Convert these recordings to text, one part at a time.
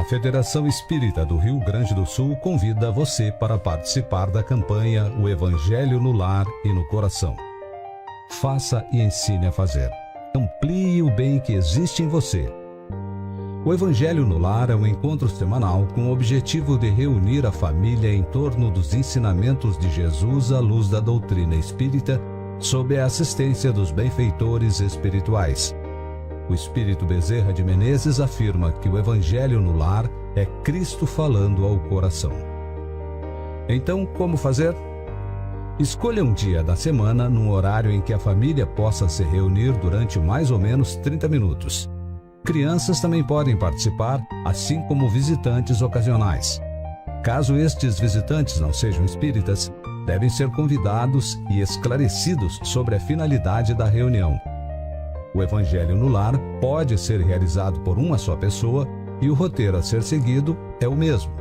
A Federação Espírita do Rio Grande do Sul convida você para participar da campanha O Evangelho no Lar e no Coração. Faça e ensine a fazer. Amplie o bem que existe em você. O Evangelho no Lar é um encontro semanal com o objetivo de reunir a família em torno dos ensinamentos de Jesus à luz da doutrina espírita, sob a assistência dos benfeitores espirituais. O Espírito Bezerra de Menezes afirma que o Evangelho no Lar é Cristo falando ao coração. Então, como fazer? Escolha um dia da semana num horário em que a família possa se reunir durante mais ou menos 30 minutos. Crianças também podem participar, assim como visitantes ocasionais. Caso estes visitantes não sejam espíritas, devem ser convidados e esclarecidos sobre a finalidade da reunião. O Evangelho no Lar pode ser realizado por uma só pessoa e o roteiro a ser seguido é o mesmo.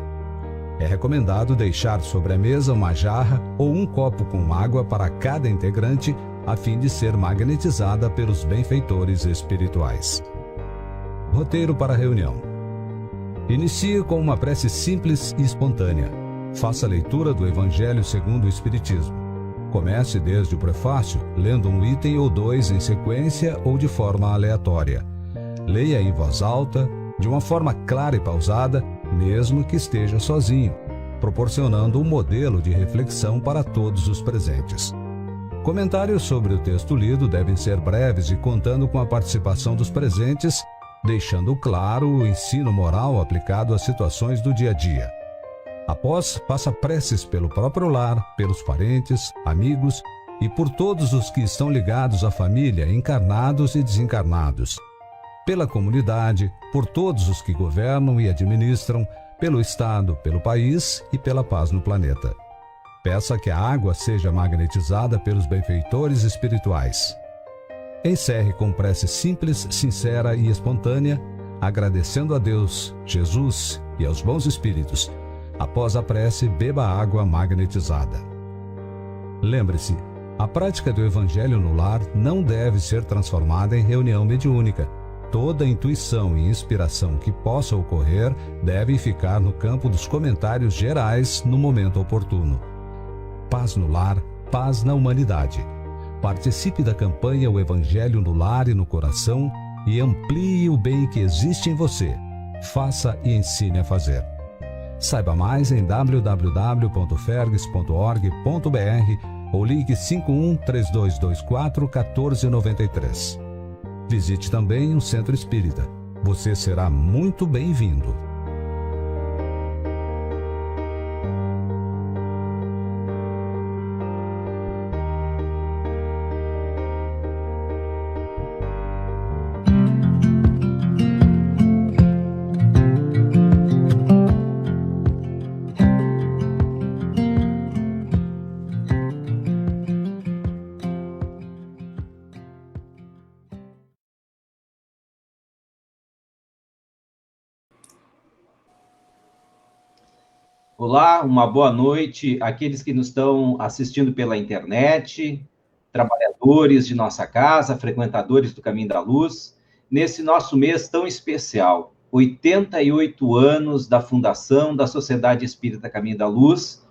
É recomendado deixar sobre a mesa uma jarra ou um copo com água para cada integrante, a fim de ser magnetizada pelos benfeitores espirituais. Roteiro para a reunião. Inicie com uma prece simples e espontânea. Faça a leitura do Evangelho segundo o Espiritismo. Comece desde o prefácio, lendo um item ou dois em sequência ou de forma aleatória. Leia em voz alta, de uma forma clara e pausada, mesmo que esteja sozinho, proporcionando um modelo de reflexão para todos os presentes. Comentários sobre o texto lido devem ser breves e contando com a participação dos presentes, deixando claro o ensino moral aplicado às situações do dia a dia. Após, faça preces pelo próprio lar, pelos parentes, amigos e por todos os que estão ligados à família, encarnados e desencarnados. Pela comunidade, por todos os que governam e administram, pelo Estado, pelo país e pela paz no planeta. Peça que a água seja magnetizada pelos benfeitores espirituais. Encerre com prece simples, sincera e espontânea, agradecendo a Deus, Jesus e aos bons espíritos. Após a prece, beba água magnetizada. Lembre-se, a prática do Evangelho no Lar não deve ser transformada em reunião mediúnica. Toda intuição e inspiração que possa ocorrer deve ficar no campo dos comentários gerais no momento oportuno. Paz no lar, paz na humanidade. Participe da campanha O Evangelho no Lar e no Coração e amplie o bem que existe em você. Faça e ensine a fazer. Saiba mais em www.fergs.org.br ou ligue 51 3224 1493. Visite também um centro espírita. Você será muito bem-vindo. Olá, uma boa noite àqueles que nos estão assistindo pela internet, trabalhadores de nossa casa, frequentadores do Caminho da Luz, nesse nosso mês tão especial, 88 anos da fundação da Sociedade Espírita Caminho da Luz,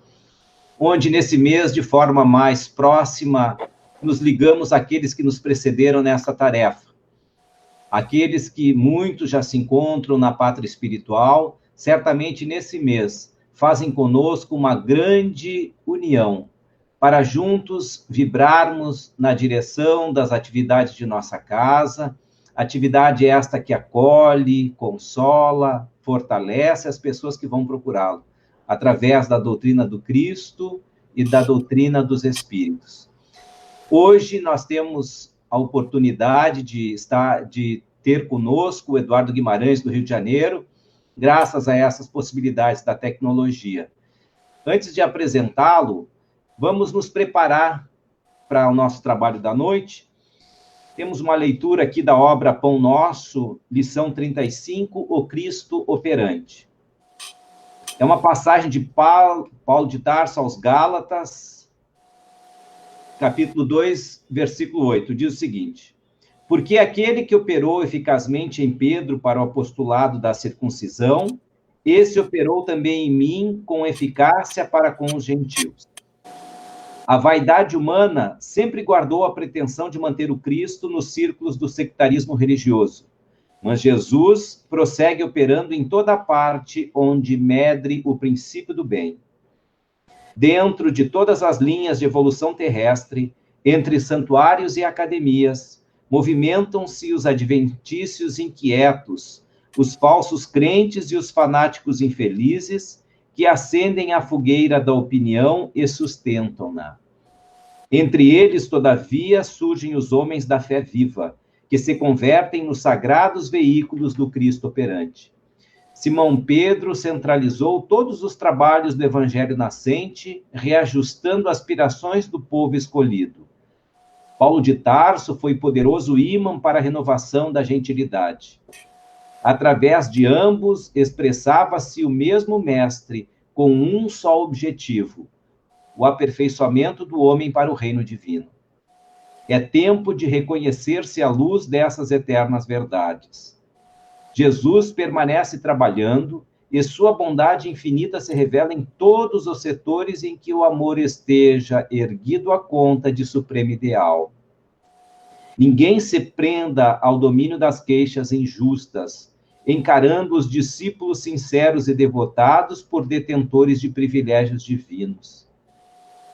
onde nesse mês, de forma mais próxima, nos ligamos àqueles que nos precederam nessa tarefa. Aqueles que muitos já se encontram na pátria espiritual, certamente nesse mês fazem conosco uma grande união, para juntos vibrarmos na direção das atividades de nossa casa, atividade esta que acolhe, consola, fortalece as pessoas que vão procurá-lo, através da doutrina do Cristo e da doutrina dos Espíritos. Hoje nós temos a oportunidade de ter conosco o Eduardo Guimarães, do Rio de Janeiro, graças a essas possibilidades da tecnologia. Antes de apresentá-lo, vamos nos preparar para o nosso trabalho da noite. Temos uma leitura aqui da obra Pão Nosso, lição 35, O Cristo Operante. É uma passagem de Paulo de Tarso aos Gálatas, capítulo 2, versículo 8, diz o seguinte: porque aquele que operou eficazmente em Pedro para o apostolado da circuncisão, esse operou também em mim com eficácia para com os gentios. A vaidade humana sempre guardou a pretensão de manter o Cristo nos círculos do sectarismo religioso, mas Jesus prossegue operando em toda parte onde medre o princípio do bem. Dentro de todas as linhas de evolução terrestre, entre santuários e academias, movimentam-se os adventícios inquietos, os falsos crentes e os fanáticos infelizes, que acendem a fogueira da opinião e sustentam-na. Entre eles, todavia, surgem os homens da fé viva, que se convertem nos sagrados veículos do Cristo operante. Simão Pedro centralizou todos os trabalhos do Evangelho nascente, reajustando aspirações do povo escolhido. Paulo de Tarso foi poderoso ímã para a renovação da gentilidade. Através de ambos, expressava-se o mesmo mestre, com um só objetivo: o aperfeiçoamento do homem para o reino divino. É tempo de reconhecer-se à luz dessas eternas verdades. Jesus permanece trabalhando e sua bondade infinita se revela em todos os setores em que o amor esteja erguido à conta de supremo ideal. Ninguém se prenda ao domínio das queixas injustas, encarando os discípulos sinceros e devotados por detentores de privilégios divinos.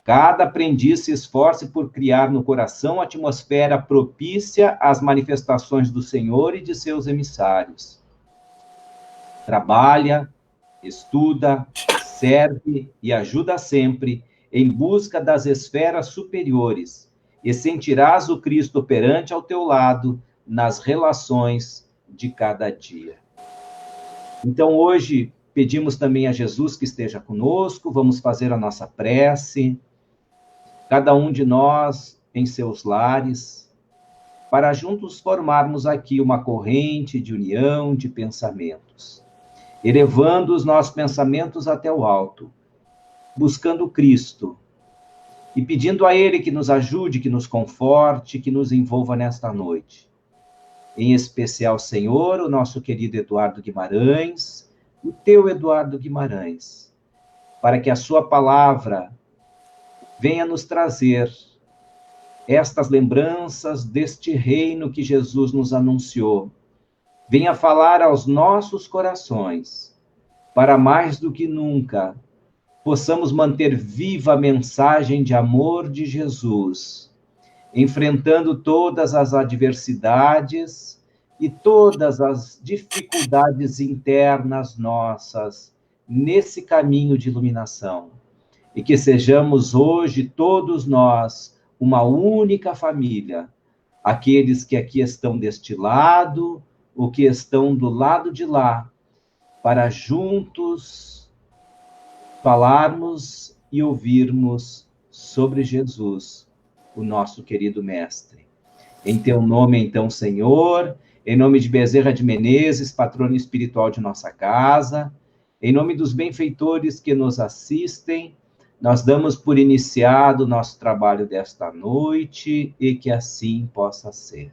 Cada aprendiz se esforce por criar no coração a atmosfera propícia às manifestações do Senhor e de seus emissários. Trabalha, estuda, serve e ajuda sempre em busca das esferas superiores e sentirás o Cristo operante ao teu lado nas relações de cada dia. Então, hoje, pedimos também a Jesus que esteja conosco, vamos fazer a nossa prece, cada um de nós em seus lares, para juntos formarmos aqui uma corrente de união de pensamentos, elevando os nossos pensamentos até o alto, buscando Cristo e pedindo a Ele que nos ajude, que nos conforte, que nos envolva nesta noite. Em especial, Senhor, o nosso querido Eduardo Guimarães, o teu Eduardo Guimarães, para que a sua palavra venha nos trazer estas lembranças deste reino que Jesus nos anunciou. Venha falar aos nossos corações, para mais do que nunca possamos manter viva a mensagem de amor de Jesus, enfrentando todas as adversidades e todas as dificuldades internas nossas nesse caminho de iluminação. E que sejamos hoje, todos nós, uma única família, aqueles que aqui estão deste lado, ou que estão do lado de lá, para juntos falarmos e ouvirmos sobre Jesus, o nosso querido Mestre. Em teu nome, então, Senhor, em nome de Bezerra de Menezes, patrono espiritual de nossa casa, em nome dos benfeitores que nos assistem, nós damos por iniciado o nosso trabalho desta noite e que assim possa ser.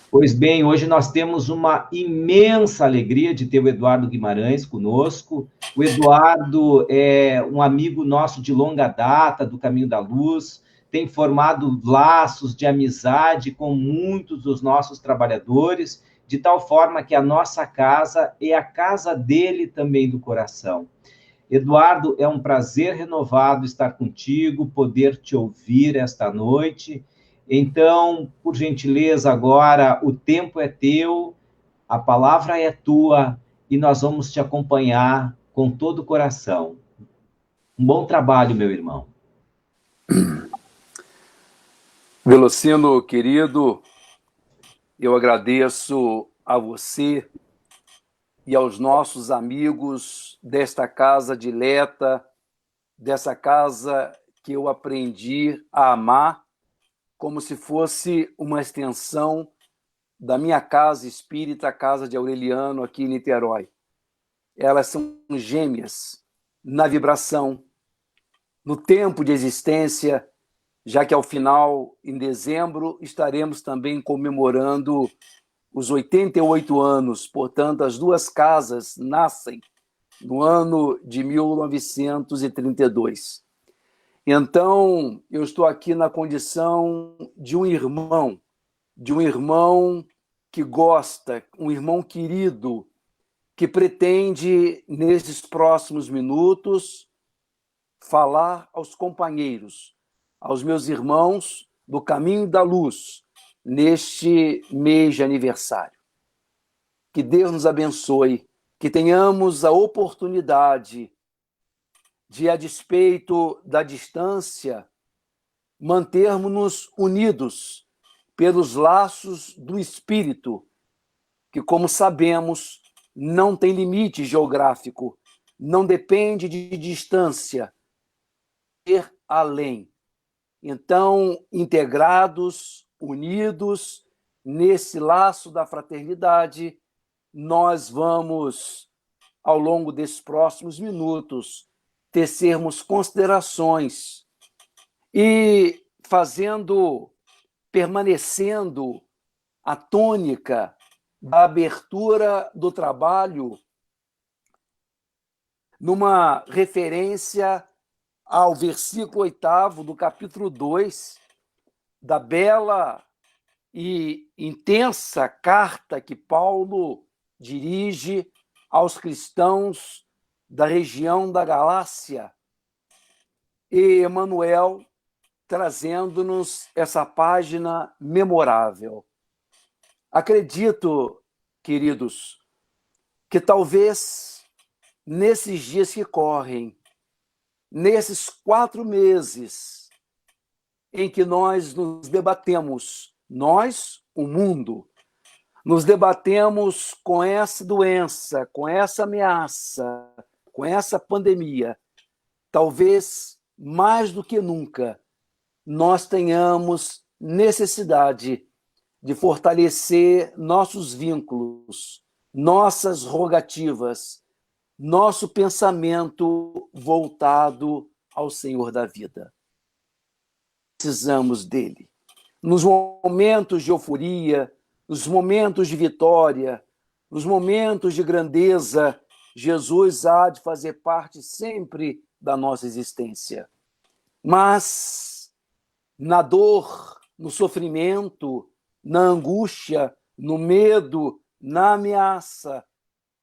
Pois bem, hoje nós temos uma imensa alegria de ter o Eduardo Guimarães conosco. O Eduardo é um amigo nosso de longa data do Caminho da Luz, tem formado laços de amizade com muitos dos nossos trabalhadores, de tal forma que a nossa casa é a casa dele também do coração. Eduardo, é um prazer renovado estar contigo, poder te ouvir esta noite. Então, por gentileza, agora o tempo é teu, a palavra é tua e nós vamos te acompanhar com todo o coração. Um bom trabalho, meu irmão. Velocino, querido, eu agradeço a você e aos nossos amigos desta casa dileta, dessa casa que eu aprendi a amar como se fosse uma extensão da minha casa espírita, a casa de Aureliano, aqui em Niterói. Elas são gêmeas na vibração, no tempo de existência, já que ao final, em dezembro, estaremos também comemorando os 88 anos, portanto, as duas casas nascem no ano de 1932. Então, eu estou aqui na condição de um irmão que gosta, um irmão querido, que pretende, nesses próximos minutos, falar aos companheiros, aos meus irmãos do Caminho da Luz, neste mês de aniversário. Que Deus nos abençoe, que tenhamos a oportunidade de, a despeito da distância, mantermos-nos unidos pelos laços do Espírito, que, como sabemos, não tem limite geográfico, não depende de distância, ir além. Então, integrados, unidos, nesse laço da fraternidade, nós vamos, ao longo desses próximos minutos, tecermos considerações e permanecendo a tônica da abertura do trabalho numa referência ao versículo 8º do capítulo 2 da bela e intensa carta que Paulo dirige aos cristãos da região da Galácia, e Emmanuel trazendo-nos essa página memorável. Acredito, queridos, que talvez nesses dias que correm, nesses 4 meses em que nós nos debatemos, nós, o mundo, nos debatemos com essa doença, com essa ameaça, com essa pandemia, talvez mais do que nunca nós tenhamos necessidade de fortalecer nossos vínculos, nossas rogativas, nosso pensamento voltado ao Senhor da vida. Precisamos dele. Nos momentos de euforia, nos momentos de vitória, nos momentos de grandeza, Jesus há de fazer parte sempre da nossa existência. Mas na dor, no sofrimento, na angústia, no medo, na ameaça,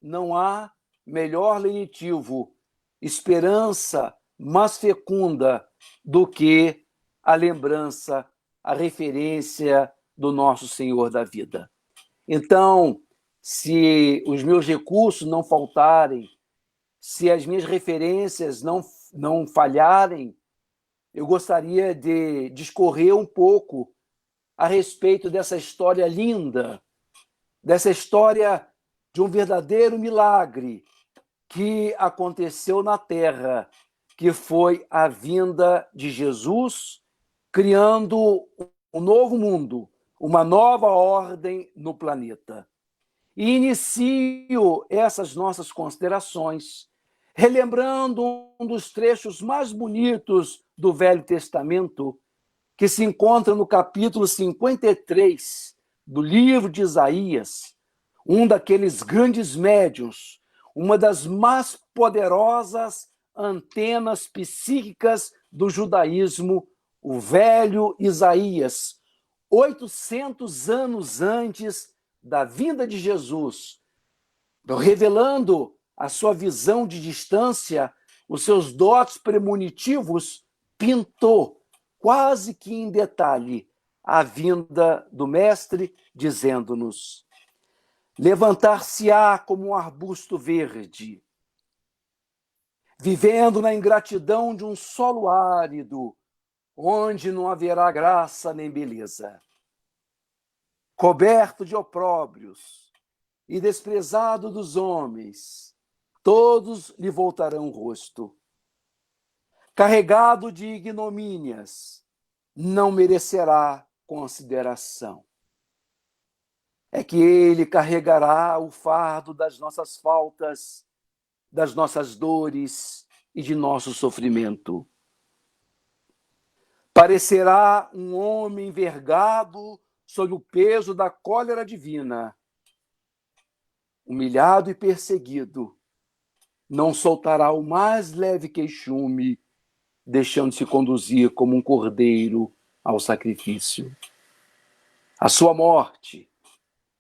não há melhor lenitivo, esperança mais fecunda do que a lembrança, a referência do nosso Senhor da vida. Então, se os meus recursos não faltarem, se as minhas referências não falharem, eu gostaria de discorrer um pouco a respeito dessa história linda, dessa história de um verdadeiro milagre que aconteceu na Terra, que foi a vinda de Jesus, criando um novo mundo, uma nova ordem no planeta. E inicio essas nossas considerações relembrando um dos trechos mais bonitos do Velho Testamento, que se encontra no capítulo 53 do livro de Isaías, um daqueles grandes médiuns, uma das mais poderosas antenas psíquicas do judaísmo, o velho Isaías, 800 anos antes da vinda de Jesus, revelando a sua visão de distância, os seus dotes premonitivos, pintou quase que em detalhe a vinda do Mestre, dizendo-nos: levantar-se-á como um arbusto verde, vivendo na ingratidão de um solo árido, onde não haverá graça nem beleza. Coberto de opróbrios e desprezado dos homens, todos lhe voltarão o rosto. Carregado de ignomínias, não merecerá consideração. É que ele carregará o fardo das nossas faltas, das nossas dores e de nosso sofrimento. Parecerá um homem envergado sob o peso da cólera divina. Humilhado e perseguido, não soltará o mais leve queixume, deixando-se conduzir como um cordeiro ao sacrifício. A sua morte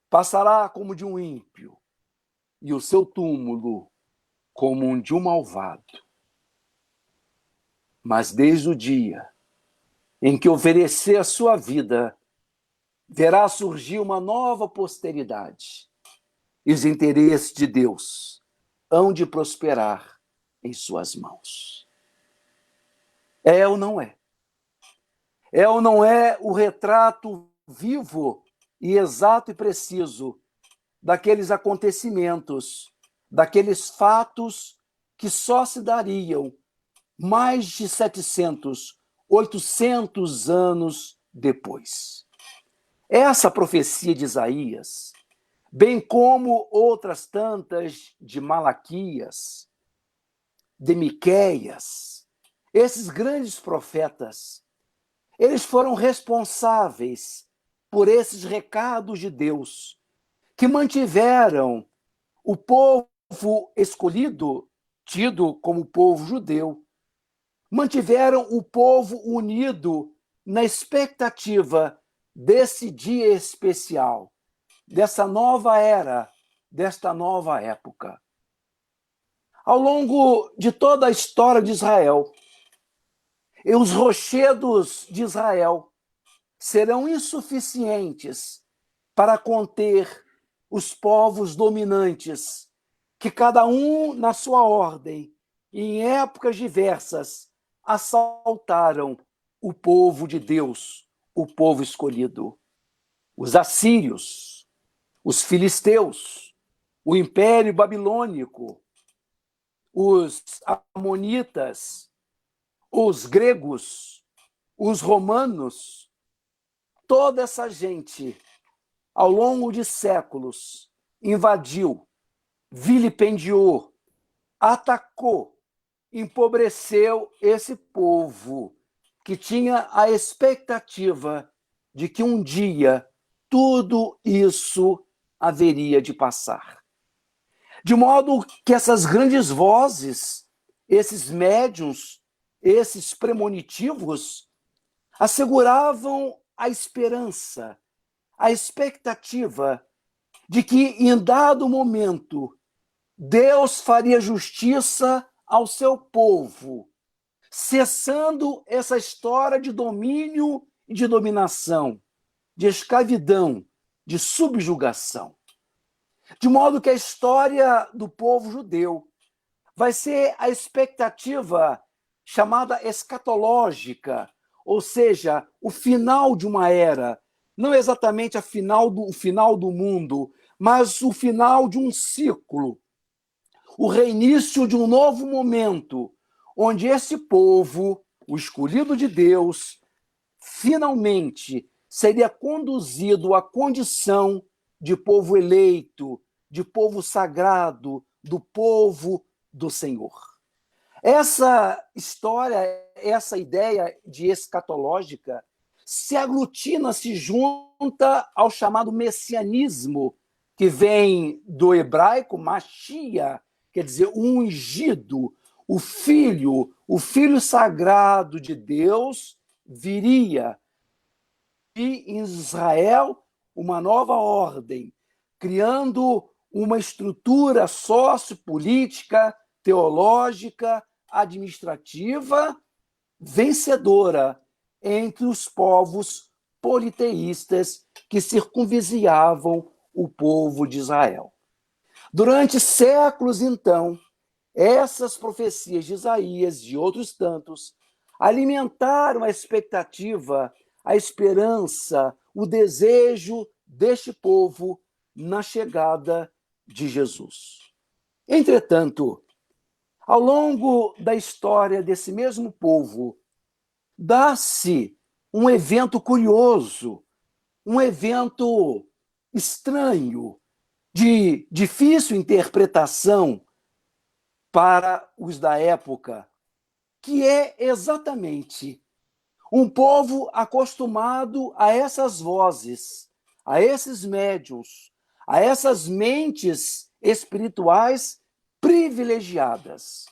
passará como de um ímpio, e o seu túmulo como um de um malvado. Mas desde o dia em que oferecer a sua vida, verá surgir uma nova posteridade, e os interesses de Deus hão de prosperar em suas mãos. É ou não é? É ou não é o retrato vivo e exato e preciso daqueles acontecimentos, daqueles fatos que só se dariam mais de 700, 800 anos depois? Essa profecia de Isaías, bem como outras tantas de Malaquias, de Miqueias, esses grandes profetas, eles foram responsáveis por esses recados de Deus, que mantiveram o povo escolhido, tido como povo judeu, mantiveram o povo unido na expectativa desse dia especial, dessa nova era, desta nova época. Ao longo de toda a história de Israel, e os rochedos de Israel serão insuficientes para conter os povos dominantes, que cada um na sua ordem, e em épocas diversas, assaltaram o povo de Deus, o povo escolhido. Os assírios, os filisteus, o Império Babilônico, os amonitas, os gregos, os romanos, toda essa gente, ao longo de séculos, invadiu, vilipendiou, atacou, empobreceu esse povo que tinha a expectativa de que um dia tudo isso haveria de passar. De modo que essas grandes vozes, esses médiuns, esses premonitivos, asseguravam a esperança, a expectativa de que, em dado momento, Deus faria justiça ao seu povo, cessando essa história de domínio e de dominação, de escravidão, de subjugação. De modo que a história do povo judeu vai ser a expectativa chamada escatológica, ou seja, o final de uma era, não exatamente o final do mundo, mas o final de um ciclo, o reinício de um novo momento, onde esse povo, o escolhido de Deus, finalmente seria conduzido à condição de povo eleito, de povo sagrado, do povo do Senhor. Essa história, essa ideia de escatológica, se aglutina, se junta ao chamado messianismo, que vem do hebraico Machia, quer dizer, o ungido, o filho sagrado de Deus viria. E em Israel, uma nova ordem, criando uma estrutura sociopolítica, teológica, administrativa, vencedora entre os povos politeístas que circunvizinhavam o povo de Israel. Durante séculos, então, essas profecias de Isaías e de outros tantos alimentaram a expectativa, a esperança, o desejo deste povo na chegada de Jesus. Entretanto, ao longo da história desse mesmo povo, dá-se um evento curioso, um evento estranho, de difícil interpretação para os da época, que é exatamente um povo acostumado a essas vozes, a esses médiuns, a essas mentes espirituais privilegiadas.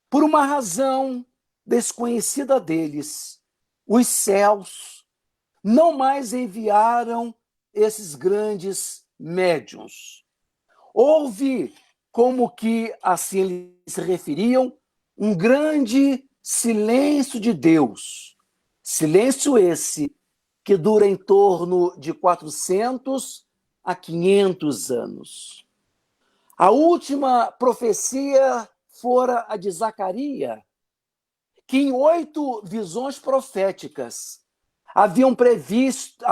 Por uma razão desconhecida deles, os céus não mais enviaram esses grandes médiuns. Houve, como que assim eles se referiam, um grande silêncio de Deus. Silêncio esse que dura em torno de 400 a 500 anos. A última profecia fora a de Zacarias, que em 8 visões proféticas haviam previsto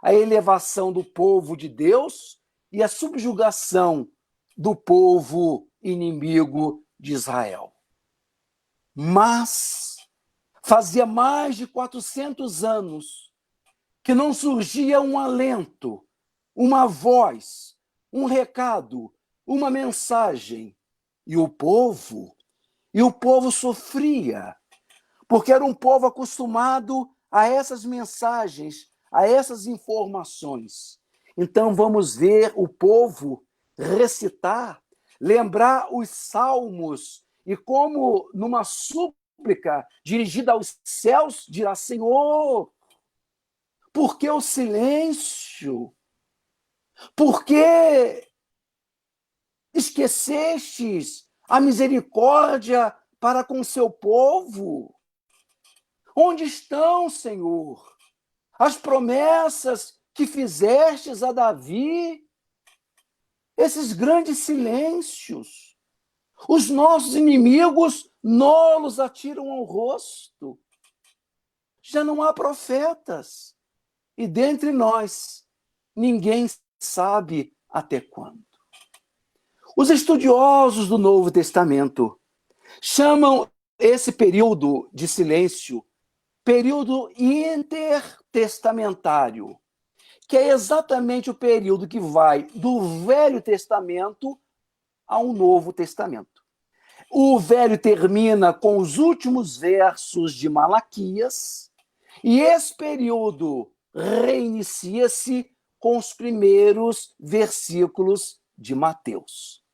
a elevação do povo de Deus e a subjugação do povo inimigo de Israel. Mas fazia mais de 400 anos que não surgia um alento, uma voz, um recado, uma mensagem. E o povo sofria, porque era um povo acostumado a essas mensagens, a essas informações. Então vamos ver o povo recitar, lembrar os salmos, e como numa súplica dirigida aos céus, dirá: Senhor, por que o silêncio? Por que esquecestes a misericórdia para com seu povo? Onde estão, Senhor, as promessas que fizestes a Davi? Esses grandes silêncios. Os nossos inimigos nolos atiram ao rosto. Já não há profetas. E dentre nós, ninguém sabe até quando. Os estudiosos do Novo Testamento chamam esse período de silêncio período intertestamentário, que é exatamente o período que vai do Velho Testamento ao Novo Testamento. O Velho termina com os últimos versos de Malaquias, e esse período reinicia-se com os primeiros versículos de Mateus.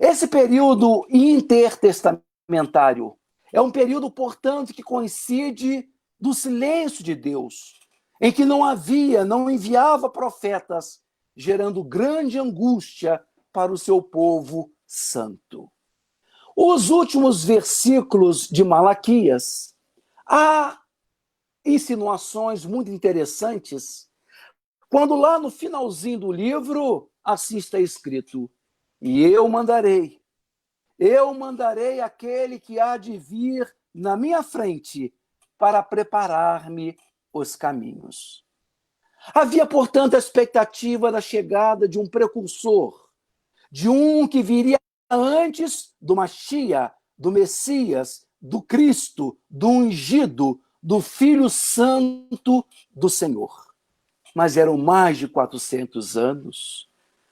Esse período intertestamentário é um período, portanto, que coincide do silêncio de Deus, em que não enviava profetas, gerando grande angústia para o seu povo santo. Os últimos versículos de Malaquias, há insinuações muito interessantes, quando lá no finalzinho do livro, assim está escrito: e eu mandarei aquele que há de vir na minha frente para preparar-me os caminhos. Havia, portanto, a expectativa da chegada de um precursor, de um que viria antes do Machia, do Messias, do Cristo, do ungido, do Filho Santo do Senhor. Mas eram mais de 400 anos.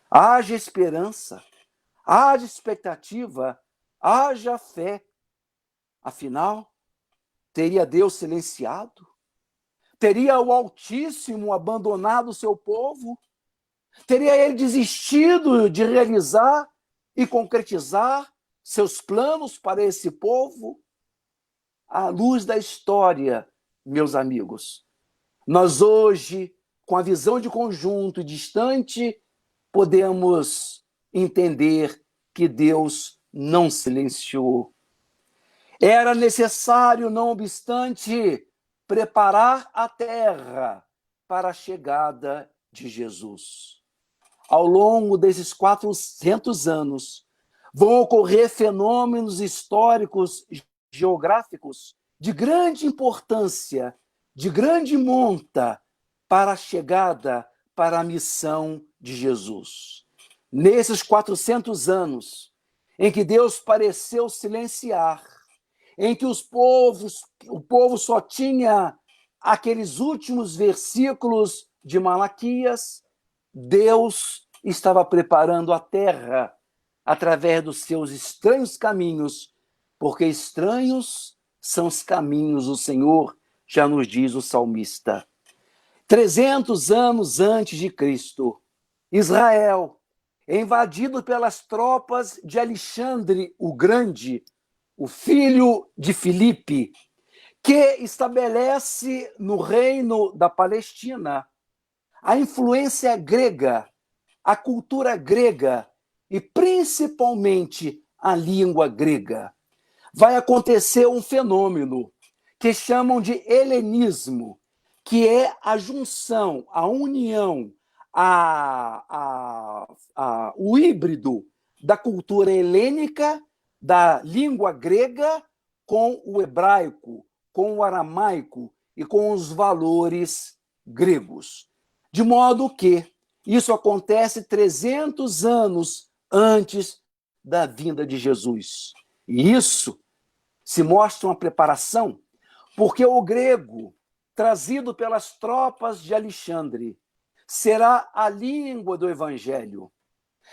Haja esperança, haja expectativa, haja fé. Afinal, teria Deus silenciado? Teria o Altíssimo abandonado o seu povo? Teria ele desistido de realizar e concretizar seus planos para esse povo? À luz da história, meus amigos, nós hoje, com a visão de conjunto distante, podemos entender que Deus não silenciou. Era necessário, não obstante, preparar a terra para a chegada de Jesus. Ao longo desses 400 anos, vão ocorrer fenômenos históricos, geográficos, de grande importância, de grande monta, para a chegada, para a missão de Jesus. Nesses 400 anos, em que Deus pareceu silenciar, em que o povo só tinha aqueles últimos versículos de Malaquias, Deus estava preparando a terra através dos seus estranhos caminhos, porque estranhos são os caminhos do Senhor, já nos diz o salmista. 300 anos antes de Cristo, Israel, invadido pelas tropas de Alexandre o Grande, o filho de Filipe, que estabelece no reino da Palestina a influência grega, a cultura grega e principalmente a língua grega. Vai acontecer um fenômeno que chamam de helenismo, que é a junção, a união, o híbrido da cultura helênica, da língua grega, com o hebraico, com o aramaico e com os valores gregos. De modo que isso acontece 300 anos antes da vinda de Jesus. E isso se mostra uma preparação, porque o grego, trazido pelas tropas de Alexandre, será a língua do evangelho.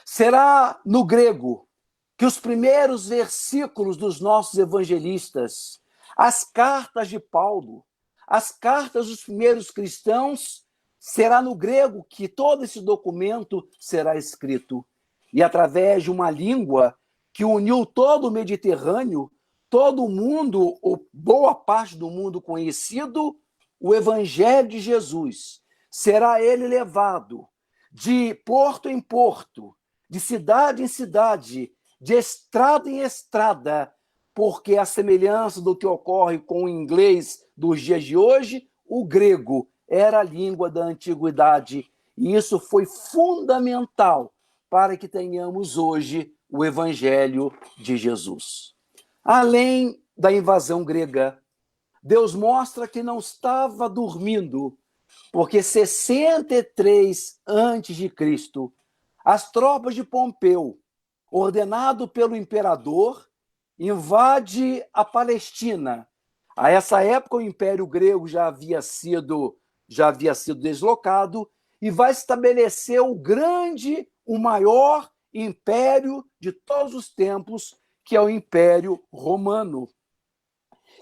Será no grego que os primeiros versículos dos nossos evangelistas, as cartas de Paulo, as cartas dos primeiros cristãos, será no grego que todo esse documento será escrito. E através de uma língua que uniu todo o Mediterrâneo, todo o mundo, ou boa parte do mundo conhecido, o Evangelho de Jesus. Será ele levado de porto em porto, de cidade em cidade, de estrada em estrada, porque a semelhança do que ocorre com o inglês dos dias de hoje, o grego era a língua da antiguidade, e isso foi fundamental para que tenhamos hoje o Evangelho de Jesus. Além da invasão grega, Deus mostra que não estava dormindo, porque 63 a.C., as tropas de Pompeu, ordenado pelo imperador, invade a Palestina. A essa época, o Império Grego já havia sido deslocado e vai estabelecer o maior império de todos os tempos, que é o Império Romano,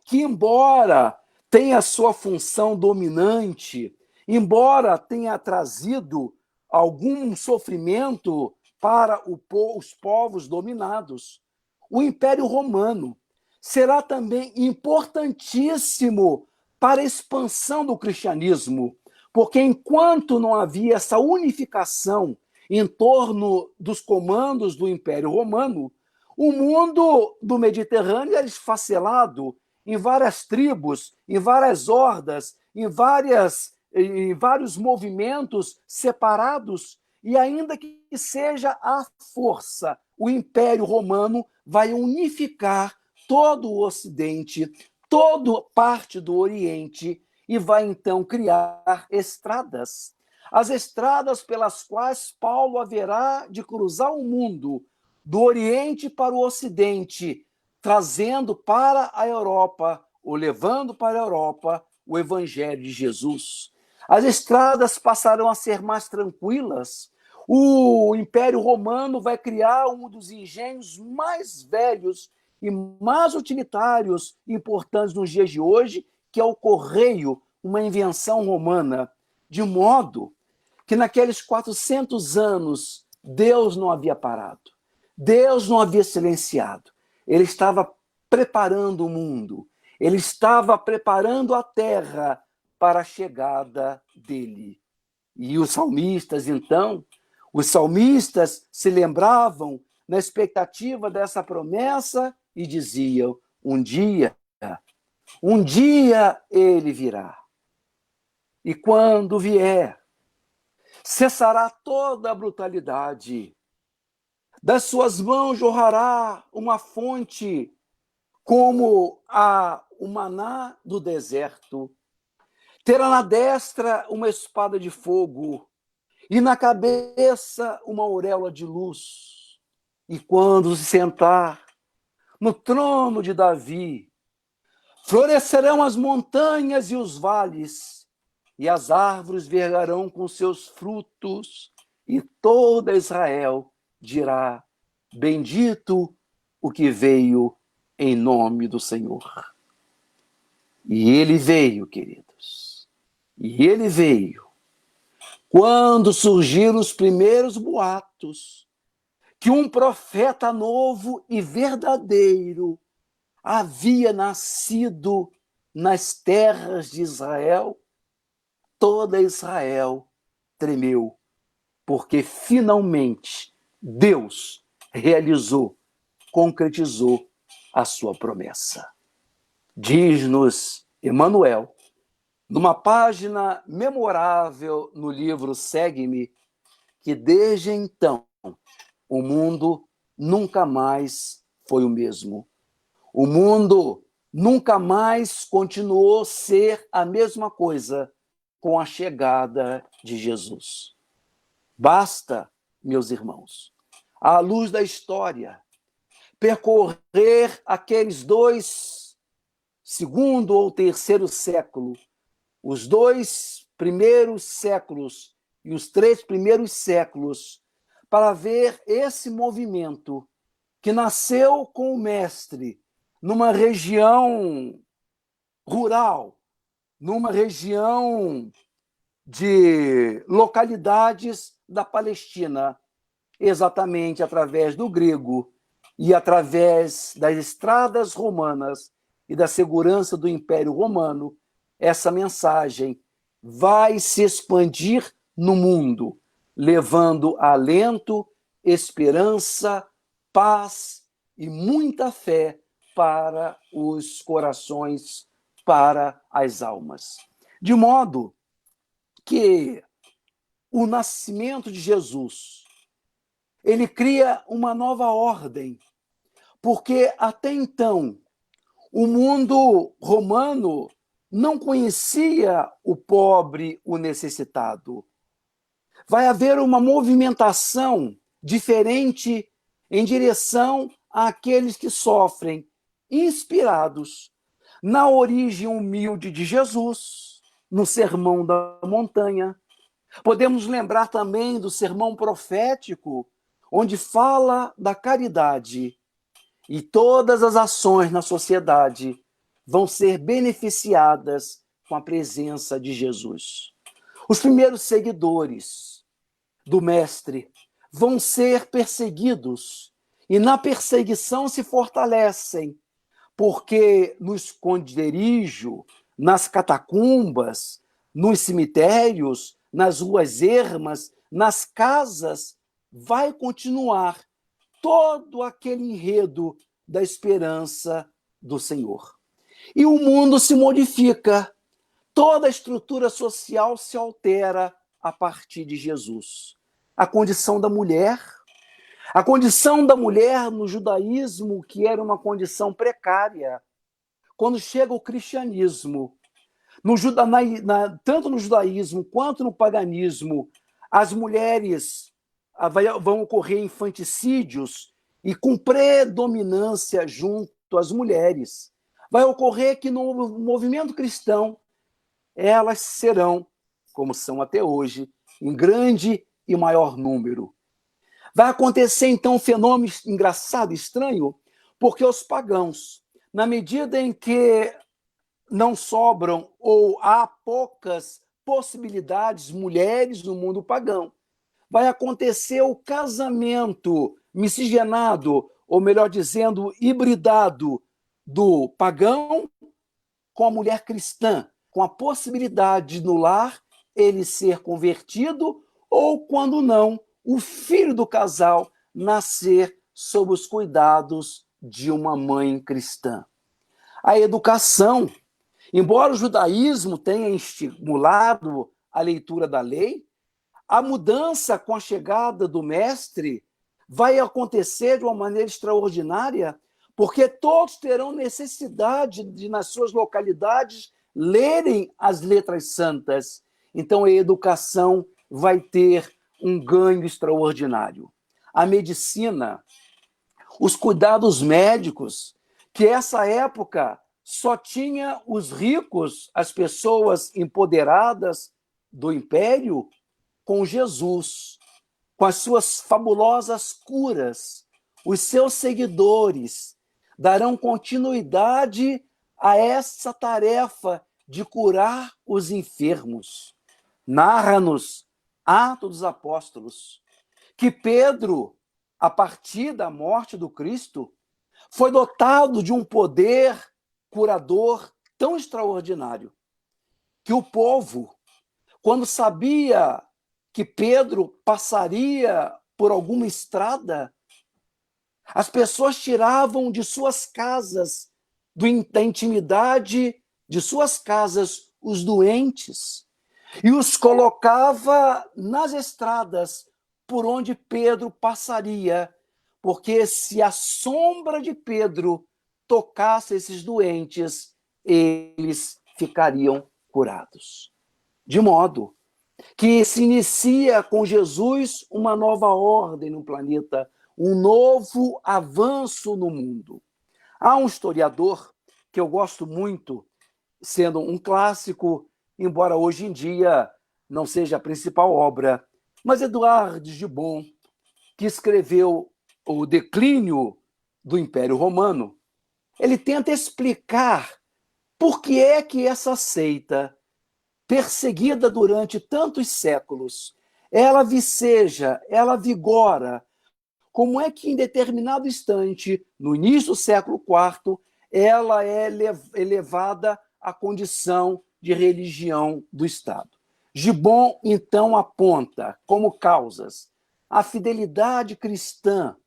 que, embora tenha sua função dominante, embora tenha trazido algum sofrimento para os povos dominados, o Império Romano será também importantíssimo para a expansão do cristianismo, porque enquanto não havia essa unificação em torno dos comandos do Império Romano, o mundo do Mediterrâneo era esfacelado em várias tribos, em várias hordas, em vários movimentos separados, e ainda que seja à força, o Império Romano vai unificar todo o Ocidente, toda parte do Oriente, e vai então criar estradas. As estradas pelas quais Paulo haverá de cruzar o mundo, do Oriente para o Ocidente, trazendo para a Europa, ou levando para a Europa, o Evangelho de Jesus. As estradas passarão a ser mais tranquilas. O Império Romano vai criar um dos engenhos mais velhos e mais utilitários e importantes nos dias de hoje, que é o correio, uma invenção romana, de modo que naqueles 400 anos Deus não havia parado, Deus não havia silenciado, ele estava preparando o mundo, ele estava preparando a terra para a chegada dele. E os salmistas, então, os salmistas se lembravam na expectativa dessa promessa e diziam: um dia ele virá. E quando vier, cessará toda a brutalidade. Das suas mãos jorrará uma fonte como o maná do deserto. Terá na destra uma espada de fogo e na cabeça uma auréola de luz. E quando se sentar no trono de Davi, florescerão as montanhas e os vales, e as árvores vergarão com seus frutos, e toda Israel dirá: bendito o que veio em nome do Senhor. E ele veio, queridos. E ele veio quando surgiram os primeiros boatos que um profeta novo e verdadeiro havia nascido nas terras de Israel. Toda Israel tremeu, porque finalmente Deus realizou, concretizou a sua promessa. Diz-nos Emmanuel, numa página memorável no livro Segue-me, que desde então o mundo nunca mais foi o mesmo. O mundo nunca mais continuou a ser a mesma coisa com a chegada de Jesus. Basta, meus irmãos, à luz da história, percorrer aqueles 2, segundo ou terceiro século, os 2 primeiros séculos e os 3 primeiros séculos, para ver esse movimento que nasceu com o Mestre numa região rural, numa região de localidades da Palestina, exatamente através do grego e através das estradas romanas e da segurança do Império Romano. Essa mensagem vai se expandir no mundo, levando alento, esperança, paz e muita fé para os corações, para as almas. De modo que o nascimento de Jesus, ele cria uma nova ordem, porque até então o mundo romano não conhecia o pobre, o necessitado. Vai haver uma movimentação diferente em direção àqueles que sofrem, inspirados na origem humilde de Jesus, no Sermão da Montanha. Podemos lembrar também do sermão profético, onde fala da caridade, e todas as ações na sociedade vão ser beneficiadas com a presença de Jesus. Os primeiros seguidores do Mestre vão ser perseguidos e na perseguição se fortalecem, porque no esconderijo, nas catacumbas, nos cemitérios, nas ruas ermas, nas casas, vai continuar todo aquele enredo da esperança do Senhor. E o mundo se modifica, toda a estrutura social se altera a partir de Jesus. A condição da mulher no judaísmo, que era uma condição precária, quando chega o cristianismo, tanto no judaísmo quanto no paganismo, as mulheres vão ocorrer infanticídios e com predominância junto às mulheres. Vai ocorrer que no movimento cristão elas serão, como são até hoje, em grande e maior número. Vai acontecer, então, um fenômeno engraçado, estranho, porque os pagãos, na medida em que não sobram ou há poucas possibilidades mulheres no mundo pagão. Vai acontecer o casamento miscigenado, ou melhor dizendo, hibridado do pagão com a mulher cristã, com a possibilidade de no lar ele ser convertido ou, quando não, o filho do casal nascer sob os cuidados de uma mãe cristã. A educação, embora o judaísmo tenha estimulado a leitura da lei, a mudança com a chegada do mestre vai acontecer de uma maneira extraordinária, porque todos terão necessidade de, nas suas localidades, lerem as letras santas. Então, a educação vai ter um ganho extraordinário. A medicina, os cuidados médicos, que essa época só tinha os ricos, as pessoas empoderadas do império, com Jesus, com as suas fabulosas curas. Os seus seguidores darão continuidade a essa tarefa de curar os enfermos. Narra-nos Atos dos Apóstolos que Pedro, a partir da morte do Cristo, foi dotado de um poder curador tão extraordinário que o povo, quando sabia que Pedro passaria por alguma estrada, as pessoas tiravam de suas casas, da intimidade de suas casas, os doentes e os colocava nas estradas por onde Pedro passaria, porque se a sombra de Pedro tocasse esses doentes, eles ficariam curados. De modo que se inicia com Jesus uma nova ordem no planeta, um novo avanço no mundo. Há um historiador que eu gosto muito, sendo um clássico, embora hoje em dia não seja a principal obra, mas Eduardo Gibbon, que escreveu O Declínio do Império Romano, ele tenta explicar por que é que essa seita, perseguida durante tantos séculos, ela viceja, ela vigora. Como é que, em determinado instante, no início do século IV, ela é elevada à condição de religião do Estado? Gibbon, então, aponta como causas a fidelidade cristã,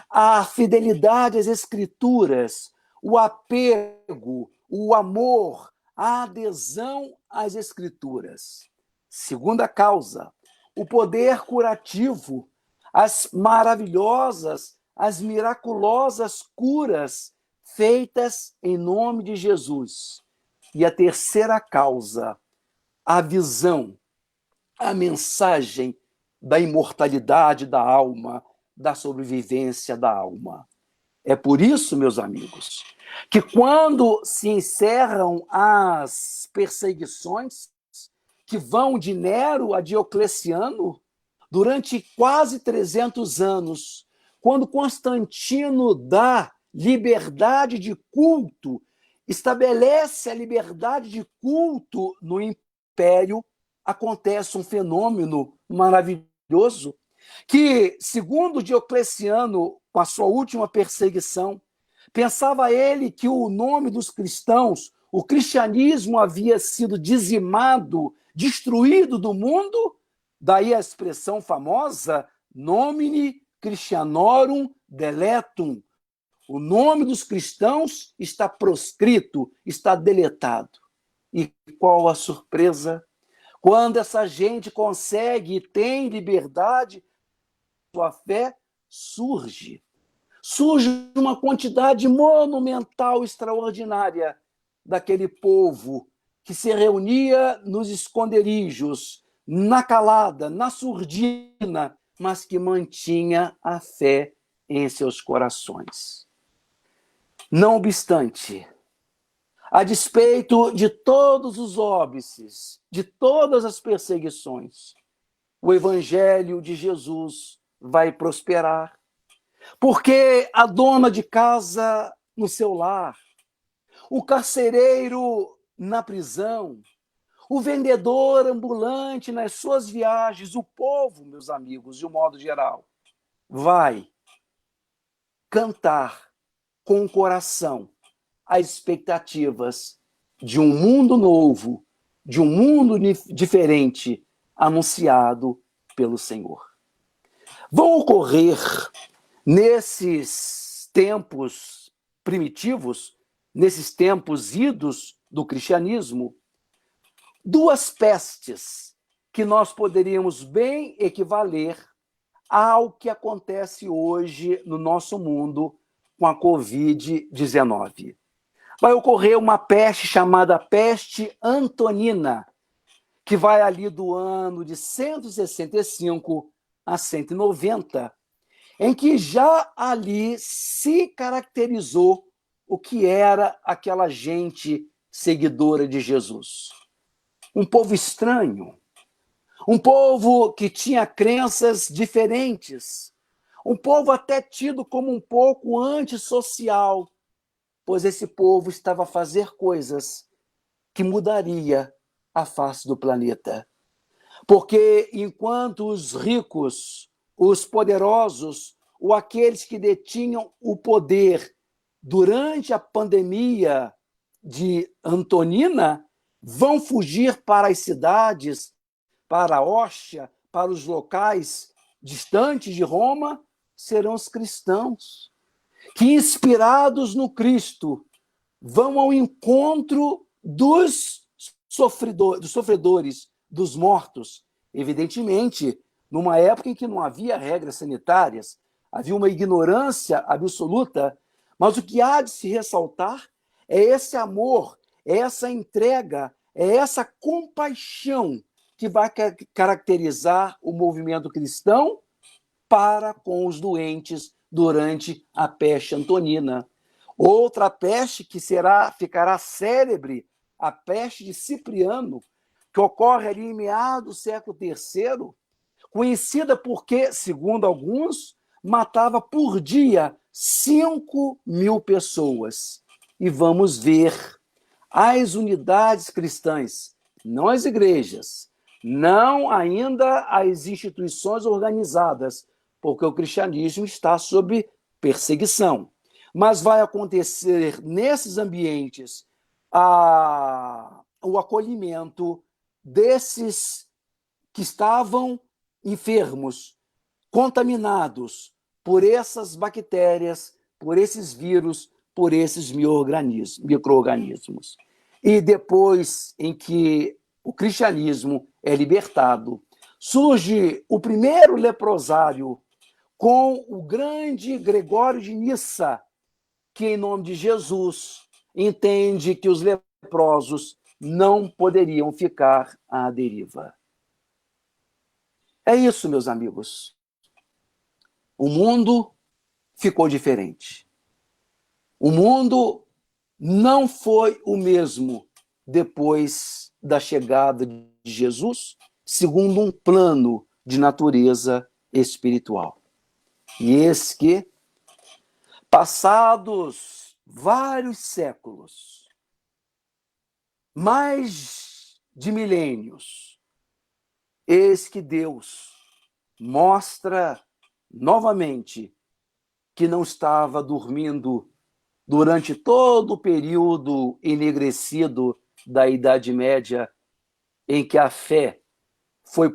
a fidelidade às Escrituras, o apego, o amor, a adesão às Escrituras. Segunda causa, o poder curativo, as maravilhosas, as miraculosas curas feitas em nome de Jesus. E a terceira causa, a visão, a mensagem da imortalidade da alma, da sobrevivência da alma. É por isso, meus amigos, que quando se encerram as perseguições que vão de Nero a Diocleciano, durante quase 300 anos, quando Constantino dá liberdade de culto, estabelece a liberdade de culto no império, acontece um fenômeno maravilhoso que, segundo Diocleciano, com a sua última perseguição, pensava ele que o nome dos cristãos, o cristianismo havia sido dizimado, destruído do mundo, daí a expressão famosa, nomine Christianorum deletum. O nome dos cristãos está proscrito, está deletado. E qual a surpresa? Quando essa gente consegue e tem liberdade, sua fé surge. Surge uma quantidade monumental, extraordinária daquele povo que se reunia nos esconderijos, na calada, na surdina, mas que mantinha a fé em seus corações. Não obstante, a despeito de todos os óbices, de todas as perseguições, o evangelho de Jesus vai prosperar, porque a dona de casa no seu lar, o carcereiro na prisão, o vendedor ambulante nas suas viagens, o povo, meus amigos, de um modo geral, vai cantar com o coração as expectativas de um mundo novo, de um mundo diferente, anunciado pelo Senhor. Vão ocorrer, nesses tempos primitivos, nesses tempos idos do cristianismo, duas pestes que nós poderíamos bem equivaler ao que acontece hoje no nosso mundo com a Covid-19. Vai ocorrer uma peste chamada peste antonina, que vai ali do ano de 165 a 190, em que já ali se caracterizou o que era aquela gente seguidora de Jesus. Um povo estranho, um povo que tinha crenças diferentes, um povo até tido como um pouco antissocial, pois esse povo estava a fazer coisas que mudaria a face do planeta. Porque enquanto os ricos, os poderosos, ou aqueles que detinham o poder durante a pandemia de Antonina, vão fugir para as cidades, para a Óstia, para os locais distantes de Roma, serão os cristãos, que, inspirados no Cristo, vão ao encontro dos sofredores, dos mortos. Evidentemente, numa época em que não havia regras sanitárias, havia uma ignorância absoluta, mas o que há de se ressaltar é esse amor, é essa entrega, é essa compaixão que vai caracterizar o movimento cristão para com os doentes durante a peste antonina. Outra peste que ficará célebre, a peste de Cipriano, que ocorre ali em meados do século III, conhecida porque, segundo alguns, matava por dia 5.000 pessoas. E vamos ver as unidades cristãs, não as igrejas, não ainda as instituições organizadas, porque o cristianismo está sob perseguição. Mas vai acontecer nesses ambientes o acolhimento desses que estavam enfermos, contaminados por essas bactérias, por esses vírus, por esses micro-organismos. E depois em que o cristianismo é libertado, surge o primeiro leprosário com o grande Gregório de Nissa, que, em nome de Jesus, entende que os leprosos não poderiam ficar à deriva. É isso, meus amigos. O mundo ficou diferente. O mundo não foi o mesmo depois da chegada de Jesus, segundo um plano de natureza espiritual. E eis que, passados vários séculos, mais de milênios, eis que Deus mostra novamente que não estava dormindo durante todo o período enegrecido da Idade Média, em que a fé foi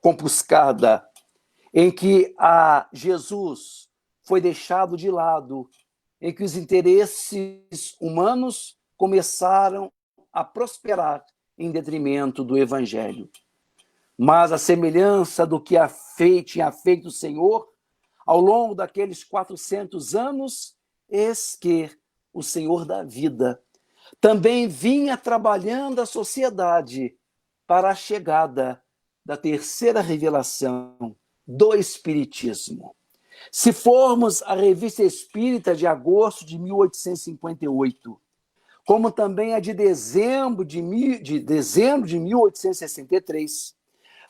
compuscada, em que a Jesus foi deixado de lado, em que os interesses humanos começaram a prosperar em detrimento do Evangelho. Mas a semelhança do que tinha feito o Senhor, ao longo daqueles 400 anos, eis que o Senhor da vida também vinha trabalhando a sociedade para a chegada da terceira revelação do Espiritismo. Se formos à Revista Espírita de agosto de 1858, como também a de dezembro de 1863,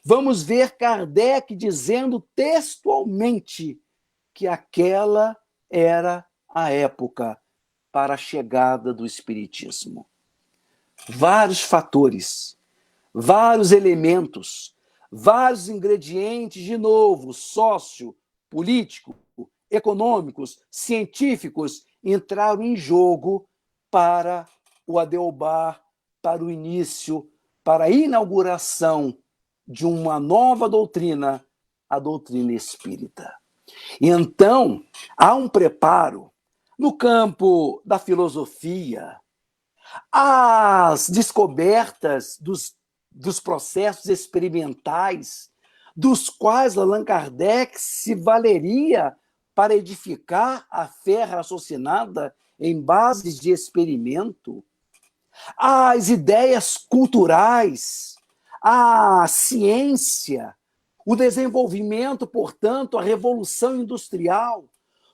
vamos ver Kardec dizendo textualmente que aquela era a época para a chegada do Espiritismo. Vários fatores, vários elementos, vários ingredientes, de novo, sócio, político, econômicos, científicos, entraram em jogo para o adeobar, para o início, para a inauguração de uma nova doutrina, a doutrina espírita. Então, há um preparo no campo da filosofia, as descobertas dos processos experimentais, dos quais Allan Kardec se valeria para edificar a fé raciocinada em bases de experimento, as ideias culturais, a ciência, o desenvolvimento, portanto, a revolução industrial,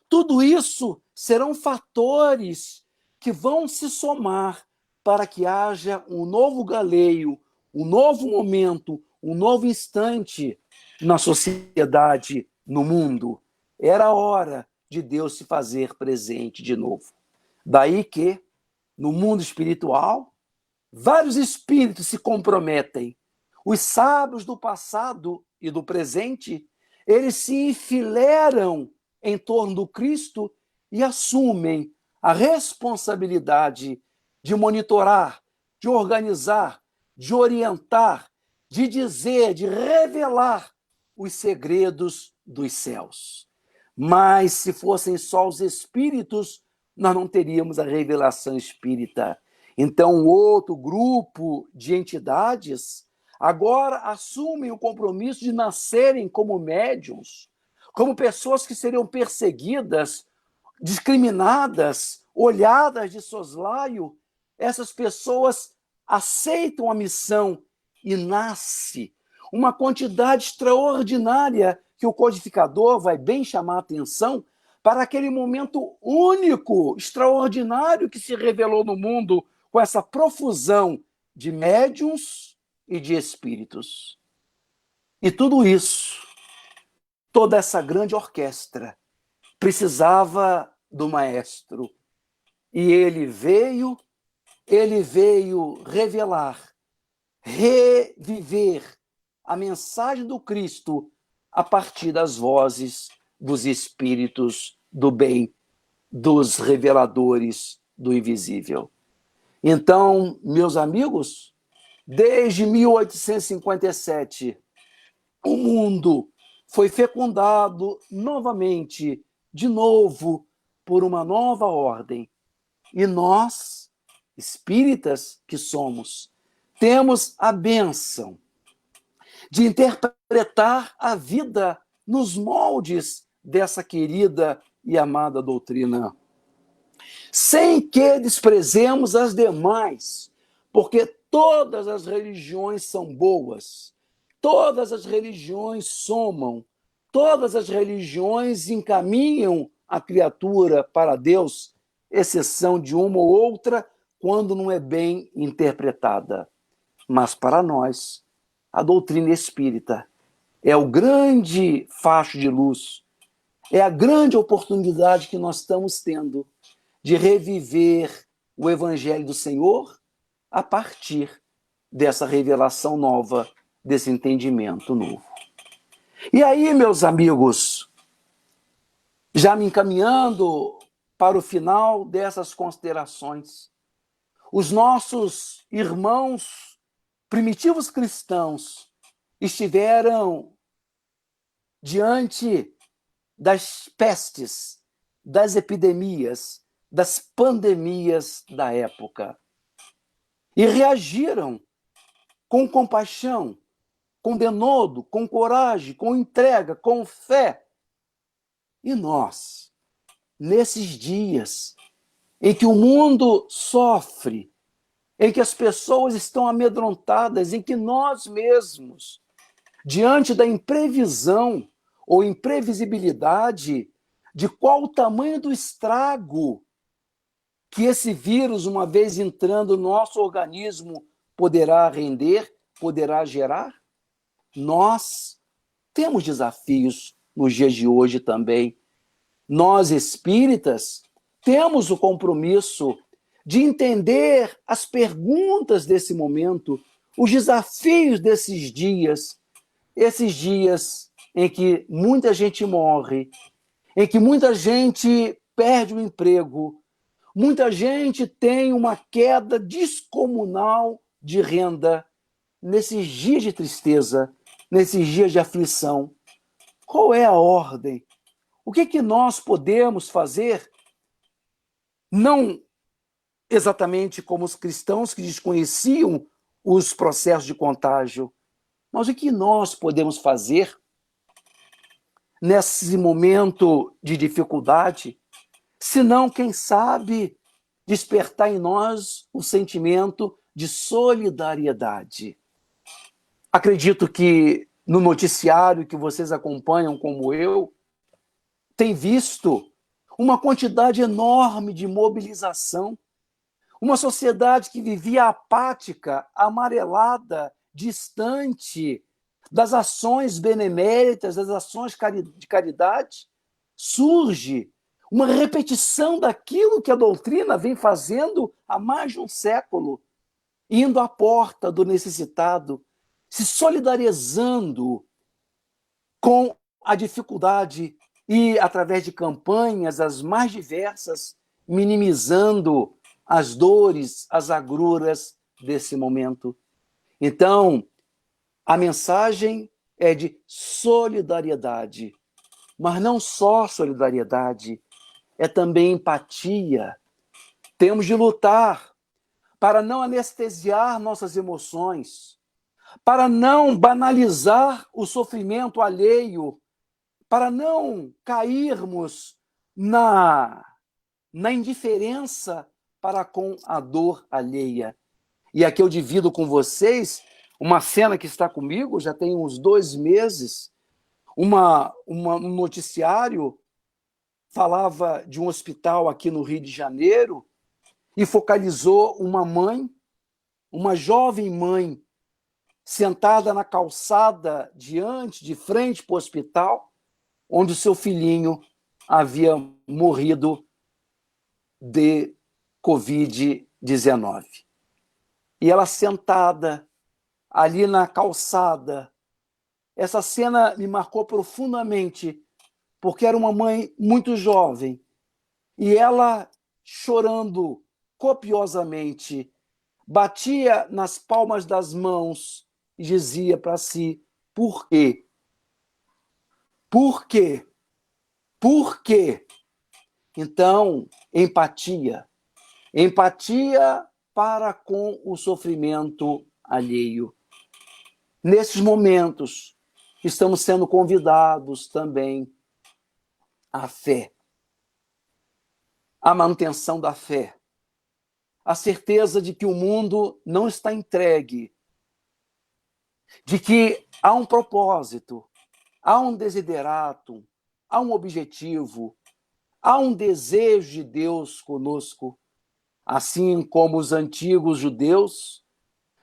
tudo isso serão fatores que vão se somar para que haja um novo galeio, um novo momento, um novo instante na sociedade, no mundo. Era a hora de Deus se fazer presente de novo. Daí que, no mundo espiritual, vários espíritos se comprometem. Os sábios do passado e do presente, eles se enfileiram em torno do Cristo e assumem a responsabilidade de monitorar, de organizar, de orientar, de dizer, de revelar os segredos dos céus. Mas se fossem só os espíritos, nós não teríamos a revelação espírita. Então, outro grupo de entidades agora assumem o compromisso de nascerem como médiuns, como pessoas que seriam perseguidas, discriminadas, olhadas de soslaio. Essas pessoas aceitam a missão e nasce uma quantidade extraordinária que o codificador vai bem chamar a atenção para aquele momento único, extraordinário que se revelou no mundo com essa profusão de médiuns e de espíritos. E tudo isso, toda essa grande orquestra, precisava do maestro. E ele veio revelar, reviver a mensagem do Cristo a partir das vozes dos espíritos do bem, dos reveladores do invisível. Então, meus amigos, desde 1857, o mundo foi fecundado novamente, de novo, por uma nova ordem. E nós, espíritas que somos, temos a bênção de interpretar a vida nos moldes dessa querida e amada doutrina, sem que desprezemos as demais, porque todas as religiões são boas, todas as religiões somam, todas as religiões encaminham a criatura para Deus, exceção de uma ou outra, quando não é bem interpretada. Mas para nós, a doutrina espírita é o grande facho de luz, é a grande oportunidade que nós estamos tendo de reviver o Evangelho do Senhor a partir dessa revelação nova, desse entendimento novo. E aí, meus amigos, já me encaminhando para o final dessas considerações, os nossos irmãos primitivos cristãos estiveram diante das pestes, das epidemias, das pandemias da época e reagiram com compaixão, com denodo, com coragem, com entrega, com fé. E nós, nesses dias em que o mundo sofre, em que as pessoas estão amedrontadas, em que nós mesmos, diante da imprevisão ou imprevisibilidade de qual o tamanho do estrago que esse vírus, uma vez entrando no nosso organismo, poderá render, poderá gerar, nós temos desafios nos dias de hoje também. Nós, espíritas, temos o compromisso de entender as perguntas desse momento, os desafios desses dias, esses dias em que muita gente morre, em que muita gente perde o emprego, muita gente tem uma queda descomunal de renda nesses dias de tristeza, nesses dias de aflição. Qual é a ordem? O que nós podemos fazer? Não exatamente como os cristãos que desconheciam os processos de contágio, mas o que nós podemos fazer nesse momento de dificuldade, se não, quem sabe, despertar em nós o sentimento de solidariedade. Acredito que no noticiário que vocês acompanham como eu, tem visto uma quantidade enorme de mobilização, uma sociedade que vivia apática, amarelada, distante das ações beneméritas, das ações de caridade, surge uma repetição daquilo que a doutrina vem fazendo há mais de um século, indo à porta do necessitado, se solidarizando com a dificuldade e, através de campanhas as mais diversas, minimizando as dores, as agruras desse momento. Então, a mensagem é de solidariedade, mas não só solidariedade, é também empatia. Temos de lutar para não anestesiar nossas emoções, para não banalizar o sofrimento alheio, para não cairmos na indiferença para com a dor alheia. E aqui eu divido com vocês uma cena que está comigo, já tem uns 2 meses, um noticiário falava de um hospital aqui no Rio de Janeiro e focalizou uma mãe, uma jovem mãe, sentada na calçada de frente para o hospital, onde o seu filhinho havia morrido de Covid-19. E ela sentada ali na calçada. Essa cena me marcou profundamente, porque era uma mãe muito jovem, e ela, chorando copiosamente, batia nas palmas das mãos e dizia para si: por quê? Por quê? Por quê? Então, empatia. Empatia para com o sofrimento alheio. Nesses momentos, estamos sendo convidados também à fé, à manutenção da fé, a certeza de que o mundo não está entregue, de que há um propósito, há um desideratum, há um objetivo, há um desejo de Deus conosco, assim como os antigos judeus,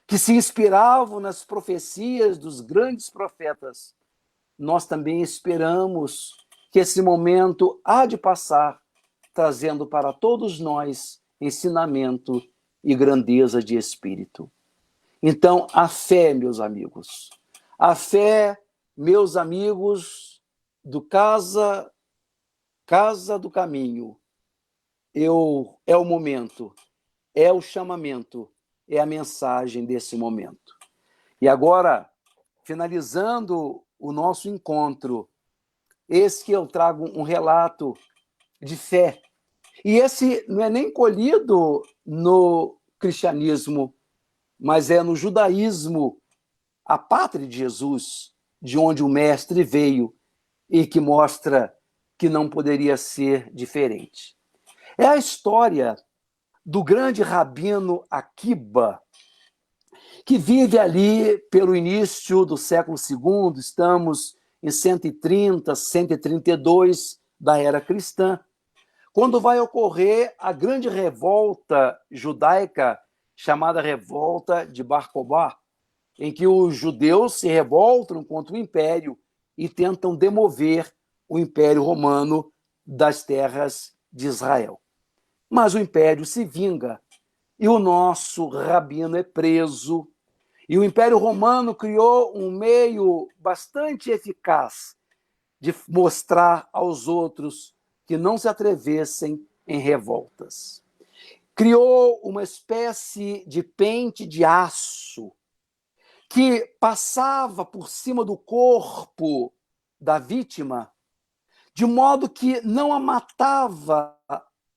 que se inspiravam nas profecias dos grandes profetas. Nós também esperamos que esse momento há de passar, trazendo para todos nós ensinamento e grandeza de espírito. Então, a fé, meus amigos, a fé, meus amigos do Casa do Caminho, é o momento, é o chamamento, é a mensagem desse momento. E agora, finalizando o nosso encontro, esse que eu trago um relato de fé. E esse não é nem colhido no cristianismo, mas é no judaísmo, a pátria de Jesus, de onde o mestre veio e que mostra que não poderia ser diferente. É a história do grande rabino Akiba, que vive ali pelo início do século II, estamos em 130, 132 da era cristã, quando vai ocorrer a grande revolta judaica, chamada Revolta de Bar Kokhba, em que os judeus se revoltam contra o império e tentam demover o Império Romano das terras de Israel. Mas o império se vinga e o nosso rabino é preso. E o Império Romano criou um meio bastante eficaz de mostrar aos outros que não se atrevessem em revoltas. Criou uma espécie de pente de aço que passava por cima do corpo da vítima, de modo que não a matava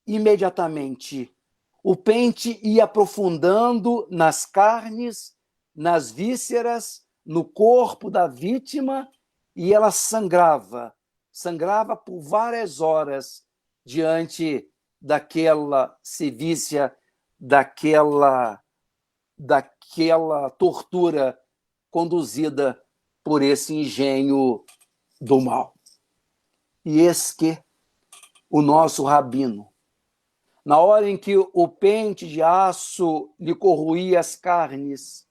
imediatamente. O pente ia aprofundando nas carnes, nas vísceras, no corpo da vítima, e ela sangrava por várias horas diante daquela sevícia, daquela tortura conduzida por esse engenho do mal. E eis que o nosso rabino, na hora em que o pente de aço lhe corroía as carnes,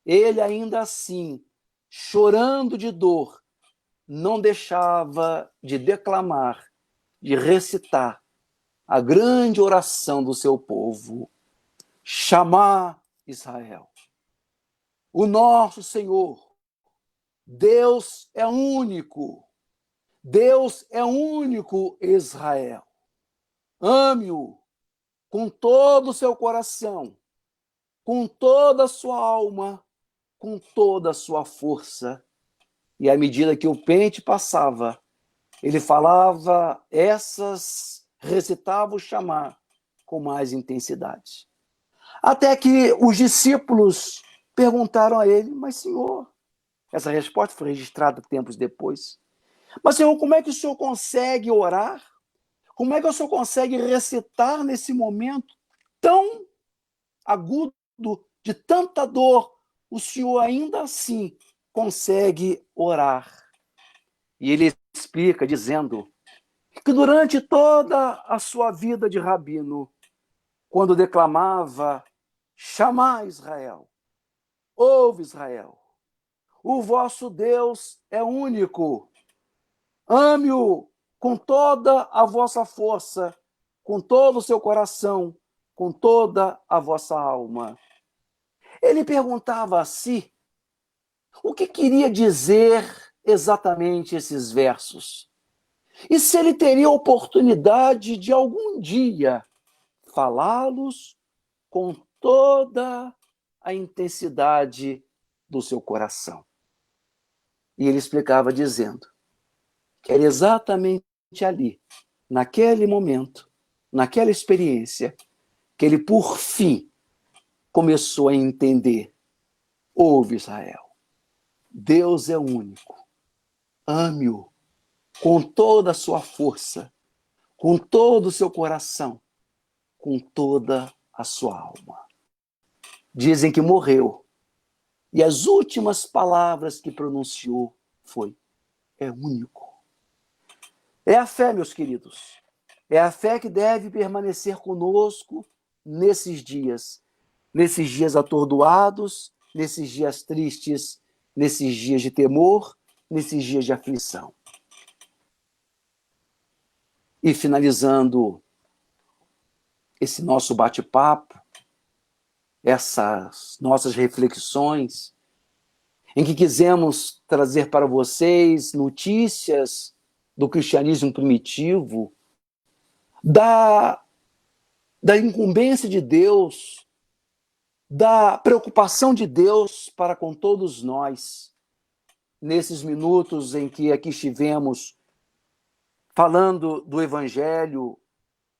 ele ainda assim, chorando de dor, não deixava de declamar, de recitar a grande oração do seu povo. Chamar Israel. O nosso Senhor, Deus é único. Deus é único, Israel. Ame-o com todo o seu coração, com toda a sua alma, com toda a sua força. E à medida que o pente passava, ele falava recitava o chamar com mais intensidade. Até que os discípulos perguntaram a ele, mas Senhor, essa resposta foi registrada tempos depois, mas Senhor, como é que o Senhor consegue orar? Como é que o Senhor consegue recitar nesse momento tão agudo, de tanta dor? O Senhor ainda assim consegue orar. E ele explica dizendo que durante toda a sua vida de rabino, quando declamava, chamar Israel, ouve Israel, o vosso Deus é único, ame-o com toda a vossa força, com todo o seu coração, com toda a vossa alma. Ele perguntava a si o que queria dizer exatamente esses versos. E se ele teria oportunidade de algum dia falá-los com toda a intensidade do seu coração. E ele explicava dizendo que era exatamente ali, naquele momento, naquela experiência, que ele, por fim, começou a entender. Ouve, Israel, Deus é único. Ame-o com toda a sua força, com todo o seu coração, com toda a sua alma. Dizem que morreu. E as últimas palavras que pronunciou foi: é único. É a fé, meus queridos. É a fé que deve permanecer conosco nesses dias atordoados, nesses dias tristes, nesses dias de temor, nesses dias de aflição. E finalizando esse nosso bate-papo, essas nossas reflexões, em que quisemos trazer para vocês notícias do cristianismo primitivo, da incumbência de Deus, da preocupação de Deus para com todos nós, nesses minutos em que aqui estivemos falando do Evangelho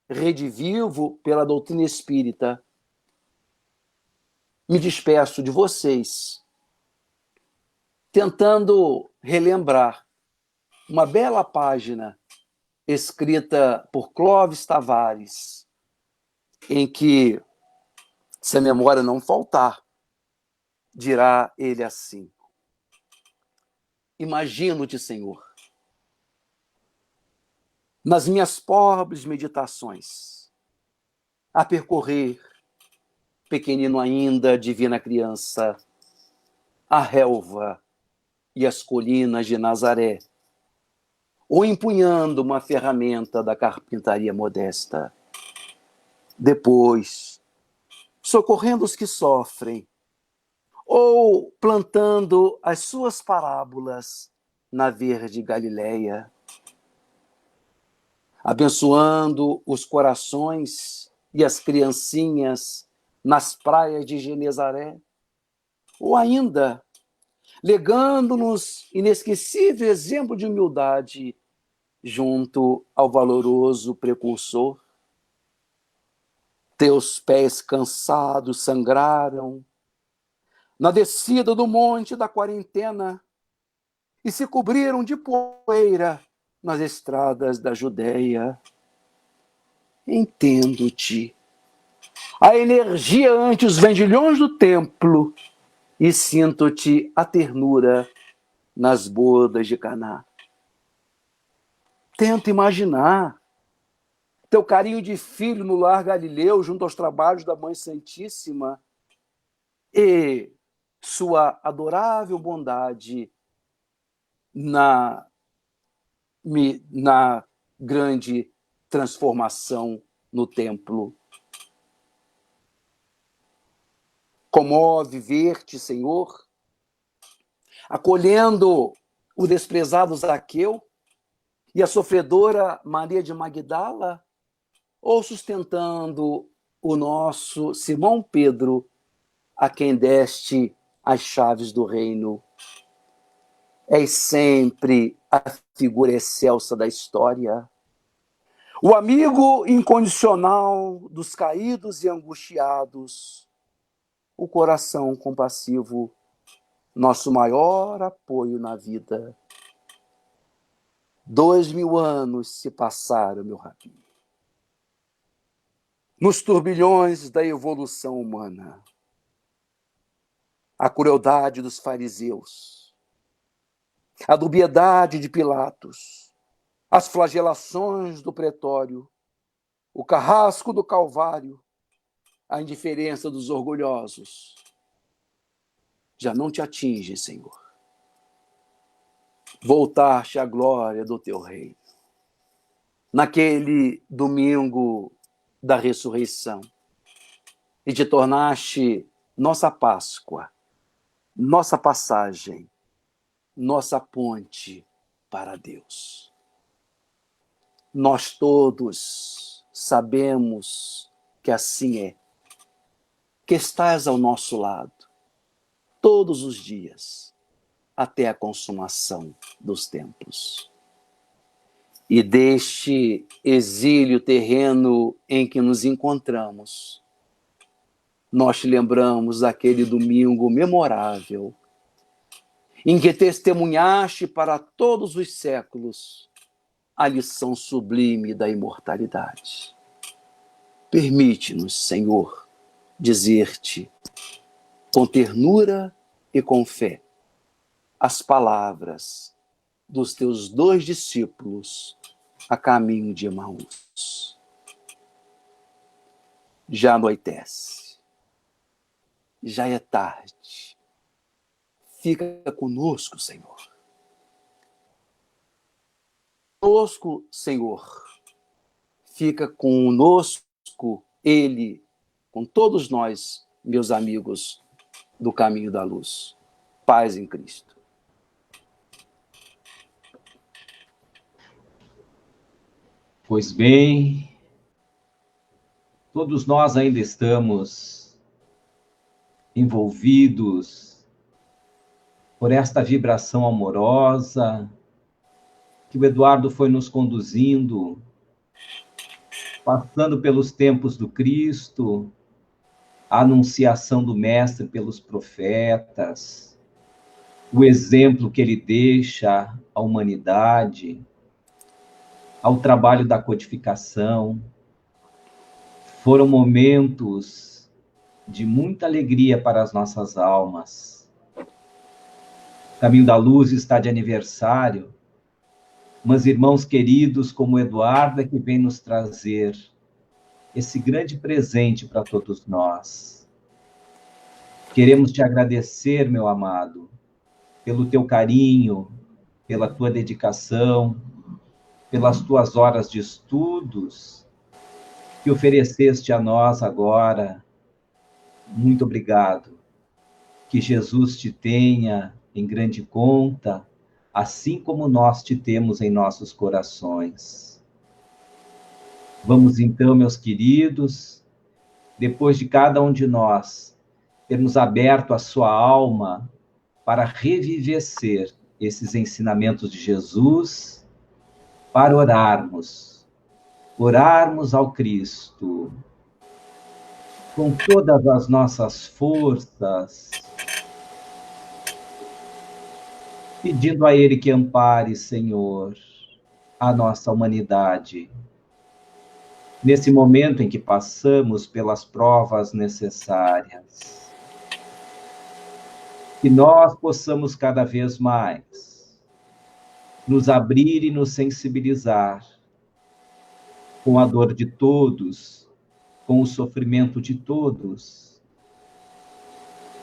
redivivo pela doutrina espírita. Me despeço de vocês, tentando relembrar uma bela página escrita por Clóvis Tavares, em que, se a memória não faltar, dirá ele assim: imagino-te, Senhor, nas minhas pobres meditações, a percorrer, pequenino ainda, divina criança, a relva e as colinas de Nazaré, ou empunhando uma ferramenta da carpintaria modesta. Depois, socorrendo os que sofrem, ou plantando as suas parábolas na verde Galileia, abençoando os corações e as criancinhas nas praias de Genezaré, ou ainda legando-nos inesquecível exemplo de humildade junto ao valoroso precursor. Teus pés cansados sangraram na descida do monte da quarentena e se cobriram de poeira nas estradas da Judéia. Entendo-te. A energia ante os vendilhões do templo e sinto-te a ternura nas bodas de Caná. Tento imaginar teu carinho de filho no lar Galileu junto aos trabalhos da Mãe Santíssima e sua adorável bondade na grande transformação no templo. Comove ver-te, Senhor, acolhendo o desprezado Zaqueu e a sofredora Maria de Magdala, ou sustentando o nosso Simão Pedro, a quem deste as chaves do reino. És sempre a figura excelsa da história, o amigo incondicional dos caídos e angustiados, o coração compassivo, nosso maior apoio na vida. 2000 anos se passaram, meu rabi, nos turbilhões da evolução humana. A crueldade dos fariseus, a dubiedade de Pilatos, as flagelações do pretório, o carrasco do Calvário, a indiferença dos orgulhosos, já não te atinge, Senhor. Voltaste à glória do teu reino. Naquele domingo da ressurreição, e te tornaste nossa Páscoa, nossa passagem, nossa ponte para Deus. Nós todos sabemos que assim é, que estás ao nosso lado, todos os dias, até a consumação dos tempos. E deste exílio terreno em que nos encontramos, nós te lembramos daquele domingo memorável, em que testemunhaste para todos os séculos a lição sublime da imortalidade. Permite-nos, Senhor, dizer-te, com ternura e com fé, as palavras dos teus 2 discípulos a caminho de Emaús. Já anoitece, já é tarde. Fica conosco, Senhor. Conosco, Senhor. Fica conosco, Ele, com todos nós, meus amigos do caminho da luz. Paz em Cristo. Pois bem, todos nós ainda estamos envolvidos por esta vibração amorosa que o Eduardo foi nos conduzindo, passando pelos tempos do Cristo, a anunciação do Mestre pelos profetas, o exemplo que ele deixa à humanidade, ao trabalho da codificação. Foram momentos de muita alegria para as nossas almas. O Caminho da Luz está de aniversário, mas irmãos queridos como Eduardo é que vem nos trazer esse grande presente para todos nós. Queremos te agradecer, meu amado, pelo teu carinho, pela tua dedicação, pelas tuas horas de estudos que ofereceste a nós agora. Muito obrigado. Que Jesus te tenha em grande conta, assim como nós te temos em nossos corações. Vamos então, meus queridos, depois de cada um de nós termos aberto a sua alma para revivecer esses ensinamentos de Jesus, para orarmos ao Cristo com todas as nossas forças, pedindo a Ele que ampare, Senhor, a nossa humanidade, nesse momento em que passamos pelas provas necessárias. Que nós possamos cada vez mais nos abrir e nos sensibilizar com a dor de todos, com o sofrimento de todos.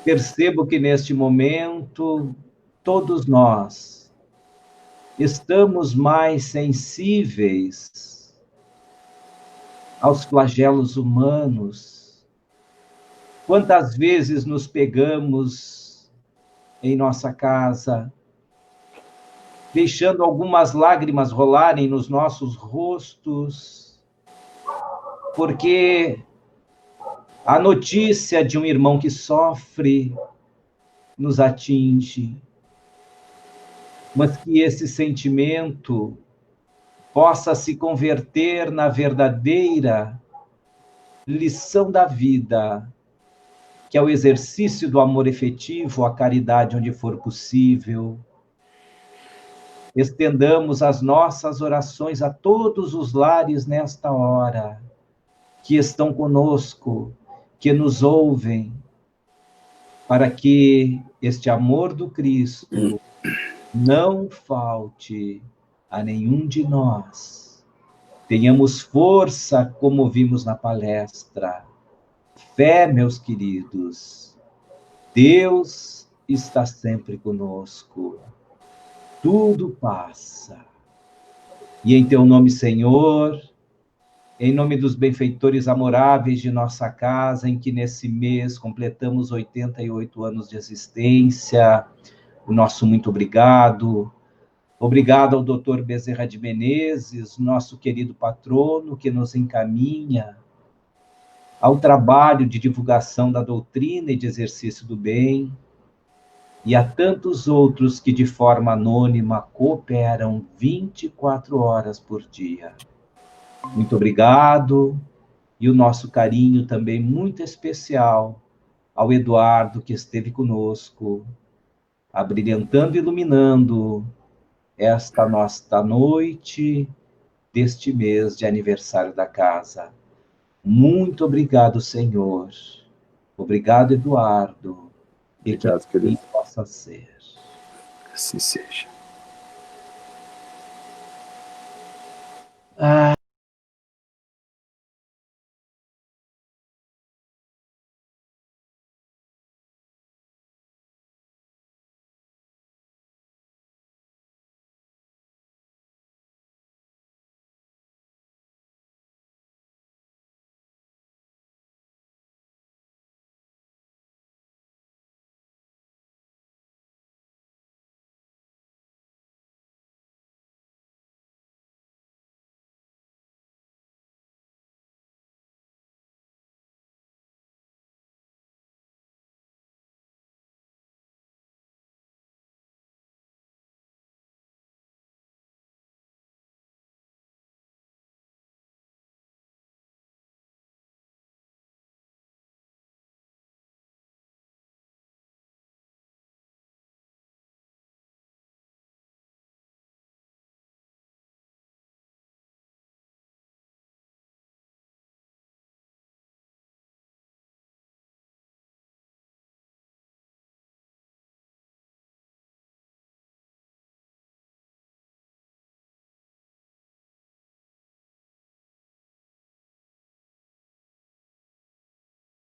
Percebo que neste momento todos nós estamos mais sensíveis aos flagelos humanos. Quantas vezes nos pegamos em nossa casa, deixando algumas lágrimas rolarem nos nossos rostos, porque a notícia de um irmão que sofre nos atinge, mas que esse sentimento possa se converter na verdadeira lição da vida, que é o exercício do amor efetivo, a caridade onde for possível. Estendamos as nossas orações a todos os lares nesta hora, que estão conosco, que nos ouvem, para que este amor do Cristo não falte a nenhum de nós. Tenhamos força, como vimos na palestra. Fé, meus queridos. Deus está sempre conosco. Tudo passa. E em teu nome, Senhor, em nome dos benfeitores amoráveis de nossa casa, em que nesse mês completamos 88 anos de existência, o nosso muito obrigado. Obrigado ao Dr. Bezerra de Menezes, nosso querido patrono, que nos encaminha ao trabalho de divulgação da doutrina e de exercício do bem, e a tantos outros que de forma anônima cooperam 24 horas por dia. Muito obrigado, e o nosso carinho também muito especial ao Eduardo, que esteve conosco, abrilhantando e iluminando esta nossa noite deste mês de aniversário da casa. Muito obrigado, Senhor. Obrigado, Eduardo. Obrigado, e que assim possa ser. Assim seja.